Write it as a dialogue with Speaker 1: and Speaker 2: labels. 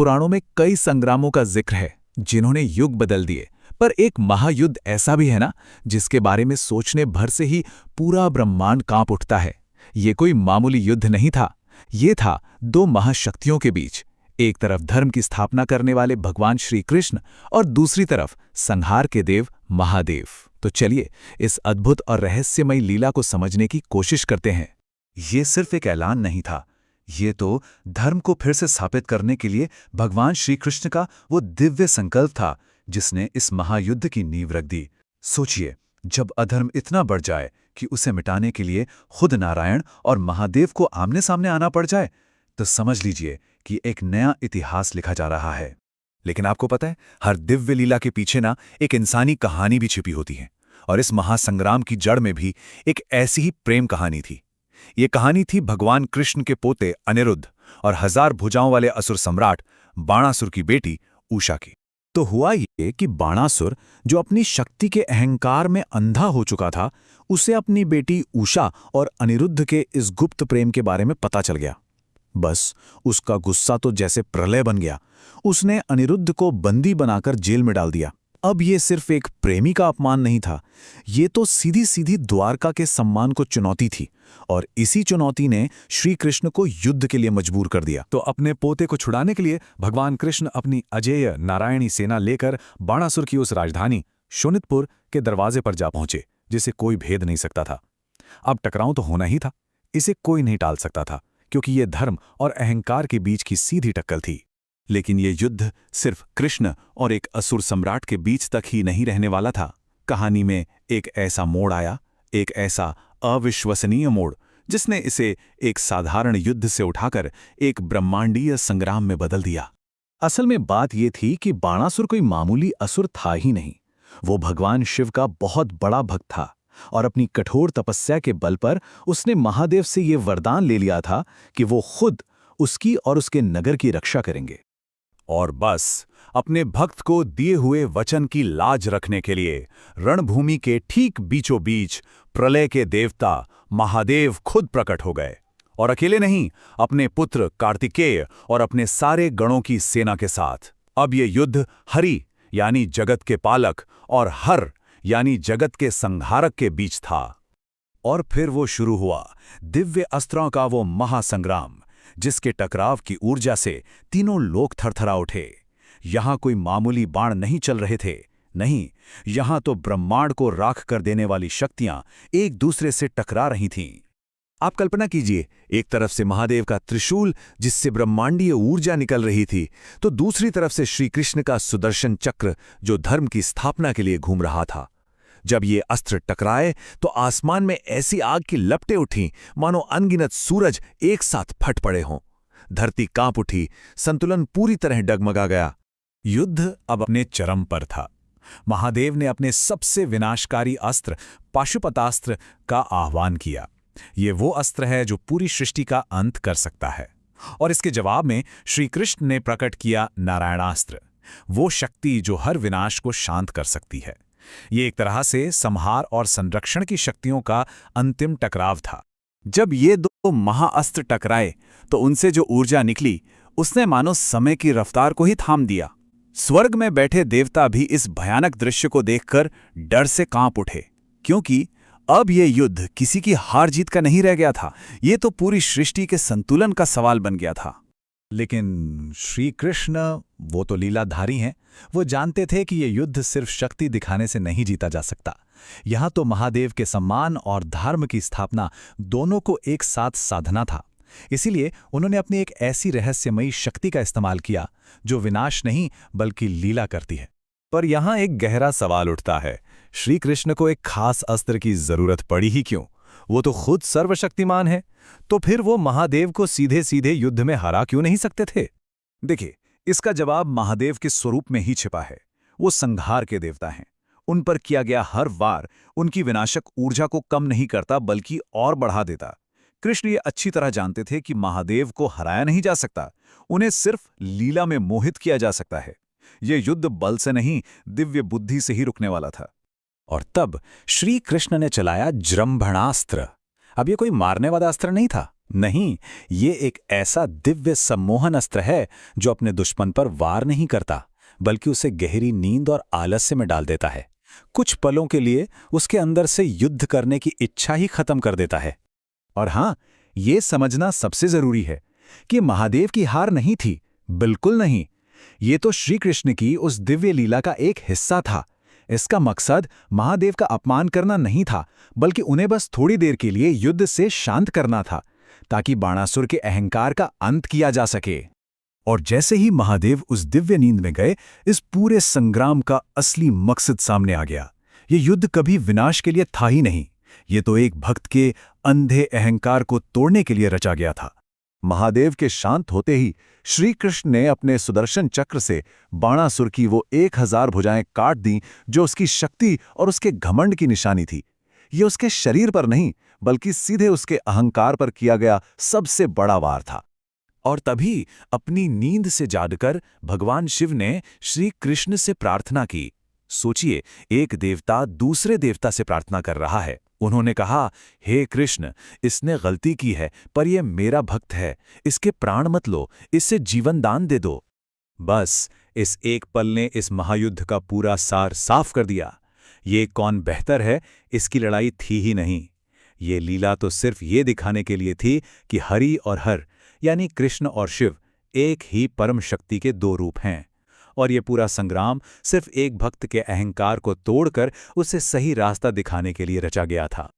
Speaker 1: पुराणों में कई संग्रामों का जिक्र है जिन्होंने युग बदल दिए, पर एक महायुद्ध ऐसा भी है ना जिसके बारे में सोचने भर से ही पूरा ब्रह्मांड कांप उठता है। ये कोई मामूली युद्ध नहीं था, ये था दो महाशक्तियों के बीच। एक तरफ धर्म की स्थापना करने वाले भगवान श्री कृष्ण और दूसरी तरफ संहार के देव महादेव। तो चलिए इस अद्भुत और रहस्यमयी लीला को समझने की कोशिश करते हैं।
Speaker 2: ये सिर्फ एक ऐलान नहीं था, ये तो धर्म को फिर से स्थापित करने के लिए भगवान श्री कृष्ण का वो दिव्य संकल्प था जिसने इस महायुद्ध की नींव रख दी। सोचिए, जब अधर्म इतना बढ़ जाए कि उसे मिटाने के लिए खुद नारायण और महादेव को आमने सामने आना पड़ जाए, तो समझ लीजिए कि एक नया इतिहास लिखा जा रहा है। लेकिन आपको पता है, हर दिव्य लीला के पीछे ना एक इंसानी कहानी भी छिपी होती है, और इस महासंग्राम की जड़ में भी एक ऐसी ही प्रेम कहानी थी। ये कहानी थी भगवान कृष्ण के पोते अनिरुद्ध और 1000 भुजाओं वाले असुर सम्राट बाणासुर की बेटी उषा की।
Speaker 1: तो हुआ ये कि बाणासुर, जो अपनी शक्ति के अहंकार में अंधा हो चुका था, उसे अपनी बेटी उषा और अनिरुद्ध के इस गुप्त प्रेम के बारे में पता चल गया। बस उसका गुस्सा तो जैसे प्रलय बन गया। उसने अनिरुद्ध को बंदी बनाकर जेल में डाल दिया। अब ये सिर्फ एक प्रेमी का अपमान नहीं था, ये तो सीधी सीधी द्वारका के सम्मान को चुनौती थी, और इसी चुनौती ने श्री कृष्ण को युद्ध के लिए मजबूर कर दिया।
Speaker 2: तो अपने पोते को छुड़ाने के लिए भगवान कृष्ण अपनी अजेय नारायणी सेना लेकर बाणासुर की उस राजधानी शोणितपुर के दरवाजे पर जा पहुंचे जिसे कोई भेद नहीं सकता था। अब टकराव तो होना ही था, इसे कोई नहीं टाल सकता था, क्योंकि ये धर्म और अहंकार के बीच की सीधी टक्कर थी। लेकिन ये युद्ध सिर्फ कृष्ण और एक असुर सम्राट के बीच तक ही नहीं रहने वाला था। कहानी में एक ऐसा मोड़ आया, एक ऐसा अविश्वसनीय मोड़, जिसने इसे एक साधारण युद्ध से उठाकर एक ब्रह्मांडीय संग्राम में बदल दिया।
Speaker 1: असल में बात यह थी कि बाणासुर कोई मामूली असुर था ही नहीं। वो भगवान शिव का बहुत बड़ा भक्त था, और अपनी कठोर तपस्या के बल पर उसने महादेव से ये वरदान ले लिया था कि वो खुद उसकी और उसके नगर की रक्षा करेंगे।
Speaker 2: और बस अपने भक्त को दिए हुए वचन की लाज रखने के लिए रणभूमि के ठीक बीचों बीच प्रलय के देवता महादेव खुद प्रकट हो गए, और अकेले नहीं, अपने पुत्र कार्तिकेय और अपने सारे गणों की सेना के साथ। अब ये युद्ध हरि यानी जगत के पालक और हर यानी जगत के संहारक के बीच था। और फिर वो शुरू हुआ दिव्य अस्त्रों का वो महासंग्राम, जिसके टकराव की ऊर्जा से तीनों लोक थरथरा उठे। यहां कोई मामूली बाण नहीं चल रहे थे, नहीं, यहां तो ब्रह्मांड को राख कर देने वाली शक्तियां एक दूसरे से टकरा रही थीं। आप कल्पना कीजिए, एक तरफ से महादेव का त्रिशूल जिससे ब्रह्मांडीय ऊर्जा निकल रही थी, तो दूसरी तरफ से श्री कृष्ण का सुदर्शन चक्र जो धर्म की स्थापना के लिए घूम रहा था। जब ये अस्त्र टकराए तो आसमान में ऐसी आग की लपटें उठीं मानो अनगिनत सूरज एक साथ फट पड़े हों। धरती कांप उठी, संतुलन पूरी तरह डगमगा गया। युद्ध अब अपने चरम पर था। महादेव ने अपने सबसे विनाशकारी अस्त्र पाशुपतास्त्र का आह्वान किया। ये वो अस्त्र है जो पूरी सृष्टि का अंत कर सकता है, और इसके जवाब में श्री कृष्ण ने प्रकट किया नारायणास्त्र, वो शक्ति जो हर विनाश को शांत कर सकती है। ये एक तरह से संहार और संरक्षण की शक्तियों का अंतिम टकराव था। जब ये दो महाअस्त्र टकराए तो उनसे जो ऊर्जा निकली उसने मानो समय की रफ्तार को ही थाम दिया। स्वर्ग में बैठे देवता भी इस भयानक दृश्य को देखकर डर से कांप उठे, क्योंकि अब ये युद्ध किसी की हार जीत का नहीं रह गया था, ये तो पूरी सृष्टि के संतुलन का सवाल बन गया था। लेकिन श्री कृष्ण, वो तो लीलाधारी हैं, वो जानते थे कि ये युद्ध सिर्फ शक्ति दिखाने से नहीं जीता जा सकता। यहाँ तो महादेव के सम्मान और धर्म की स्थापना दोनों को एक साथ साधना था। इसीलिए उन्होंने अपनी एक ऐसी रहस्यमयी शक्ति का इस्तेमाल किया जो विनाश नहीं बल्कि लीला करती है। पर यहाँ एक गहरा सवाल उठता है, श्री कृष्ण को एक खास अस्त्र की जरूरत पड़ी ही क्यों? वो तो खुद सर्वशक्तिमान है, तो फिर वो महादेव को सीधे सीधे युद्ध में हरा क्यों नहीं सकते थे? देखिए, इसका जवाब महादेव के स्वरूप में ही छिपा है। वो संहार के देवता हैं। उन पर किया गया हर वार उनकी विनाशक ऊर्जा को कम नहीं करता बल्कि और बढ़ा देता। कृष्ण ये अच्छी तरह जानते थे कि महादेव को हराया नहीं जा सकता, उन्हें सिर्फ लीला में मोहित किया जा सकता है। ये युद्ध बल से नहीं, दिव्य बुद्धि से ही रुकने वाला था। और तब श्री कृष्ण ने चलाया जृंभणास्त्र। अब ये कोई मारने वाला अस्त्र नहीं था, नहीं, ये एक ऐसा दिव्य सम्मोहन अस्त्र है जो अपने दुश्मन पर वार नहीं करता, बल्कि उसे गहरी नींद और आलस्य में डाल देता है। कुछ पलों के लिए उसके अंदर से युद्ध करने की इच्छा ही खत्म कर देता है।
Speaker 1: और हाँ, ये समझना सबसे जरूरी है कि महादेव की हार नहीं थी, बिल्कुल नहीं। ये तो श्री कृष्ण की उस दिव्य लीला का एक हिस्सा था। इसका मकसद महादेव का अपमान करना नहीं था, बल्कि उन्हें बस थोड़ी देर के लिए युद्ध से शांत करना था, ताकि बाणासुर के अहंकार का अंत किया जा सके। और जैसे ही महादेव उस दिव्य नींद में गए, इस पूरे संग्राम का असली मकसद सामने आ गया। ये युद्ध कभी विनाश के लिए था ही नहीं, ये तो एक भक्त के अंधे अहंकार को तोड़ने के लिए रचा गया था।
Speaker 2: महादेव के शांत होते ही श्री कृष्ण ने अपने सुदर्शन चक्र से बाणासुर की वो 1000 भुजाएं काट दी, जो उसकी शक्ति और उसके घमंड की निशानी थी। ये उसके शरीर पर नहीं, बल्कि सीधे उसके अहंकार पर किया गया सबसे बड़ा वार था। और तभी अपनी नींद से जागकर भगवान शिव ने श्री कृष्ण से प्रार्थना की। सोचिए, एक देवता दूसरे देवता से प्रार्थना कर रहा है। उन्होंने कहा, हे कृष्ण, इसने गलती की है, पर यह मेरा भक्त है, इसके प्राण मत लो, इससे जीवन दान दे दो। बस इस एक पल ने इस महायुद्ध का पूरा सार साफ कर दिया। ये कौन बेहतर है, इसकी लड़ाई थी ही नहीं। ये लीला तो सिर्फ ये दिखाने के लिए थी कि हरि और हर, यानी कृष्ण और शिव, एक ही परम शक्ति के दो रूप हैं। और ये पूरा संग्राम सिर्फ एक भक्त के अहंकार को तोड़कर उसे सही रास्ता दिखाने के लिए रचा गया था।